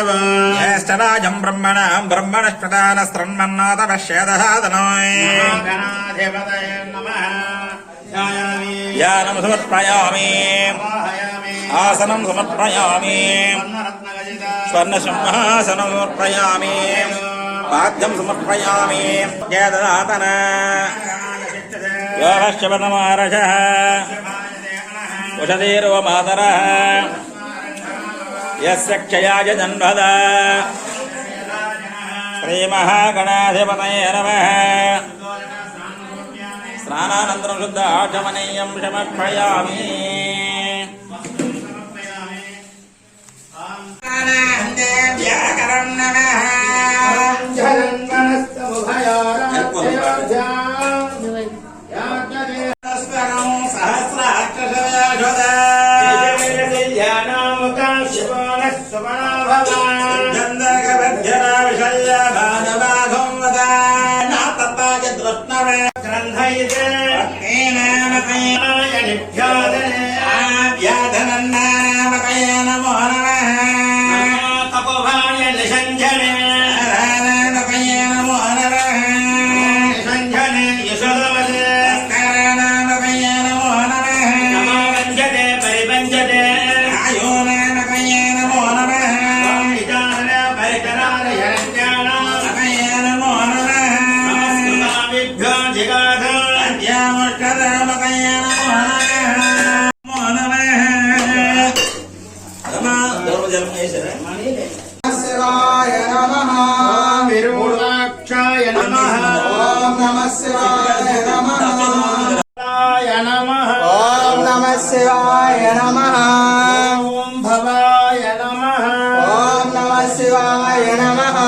ज्येष्ठराजं ब्रह्मणां ब्रह्मणस्पदानस्त्रन्मन्नाथपश्येदहादनोय ध्यानं समर्पयामि आसनं समर्पयामि स्वर्णसिंहासनं समर्पयामि पाद्यं समर्पयामि जयददातन योगश्चवनमारजः उषधीर्व मातरः यस्य क्षयाय जन्मद श्रीमहागणाधिपतये नमः स्नानानन्तरं शुद्ध आचमनीयं समर्पयामि शिवाय नमः ओम भवाय नमः ओम नमः शिवाय नमः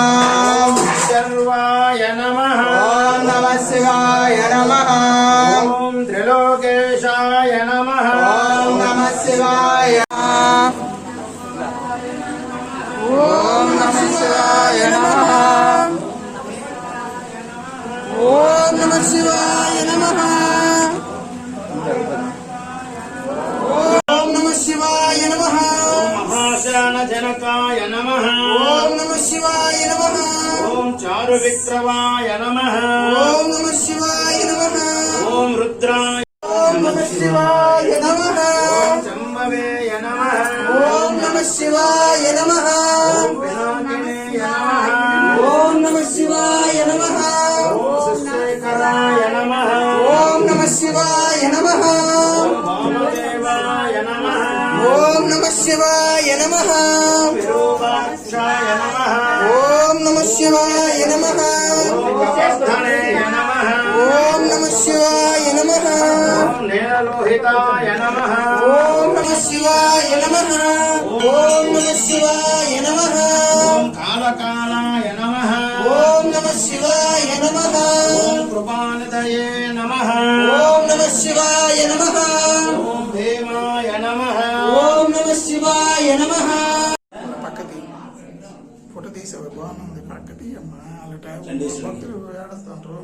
ओम सर्वाय नमः ओम नमः शिवाय नमः ओम त्रिलोकेशाय नमः ओम नमः शिवाय ओम नमः शिवाय नमः ओम नमः शिवाय नमः शिवाय नमः महाशान जनकाय नमः ओम नमः शिवाय नमः ओम चारु विक्रमाय नमः ओम नमः शिवाय नमः ओम रुद्राय ओम नमः शिवाय नमः ओम जम्बवे नमः ओम नमः शिवाय नमः ओम विनायकाय नमः ओम नमः शिवाय नमः ओम शिवशंकराय नमः ओम नमः शिवाय नमः ओम नमः शिवाय नमः विरूपाक्षाय नमः ओम नमः शिवाय नमः ओम नमः शिवाय नमः ओम नीललोहिताय नमः ओम नमः शिवाय नमः ओम नमः शिवाय नमः ओम कालकालाय नमः ओम नमः शिवाय नमः ओम कृपानिधये नमः ओम नमः शिवाय नमः ओम भीमाय नमः ओम नमः शिवाय नमः పక్కకి ఫోటో తీసేవారు బాగుంది పక్కకి అమ్మా అలా టైం భక్తులు ఏడుస్తుంటారు.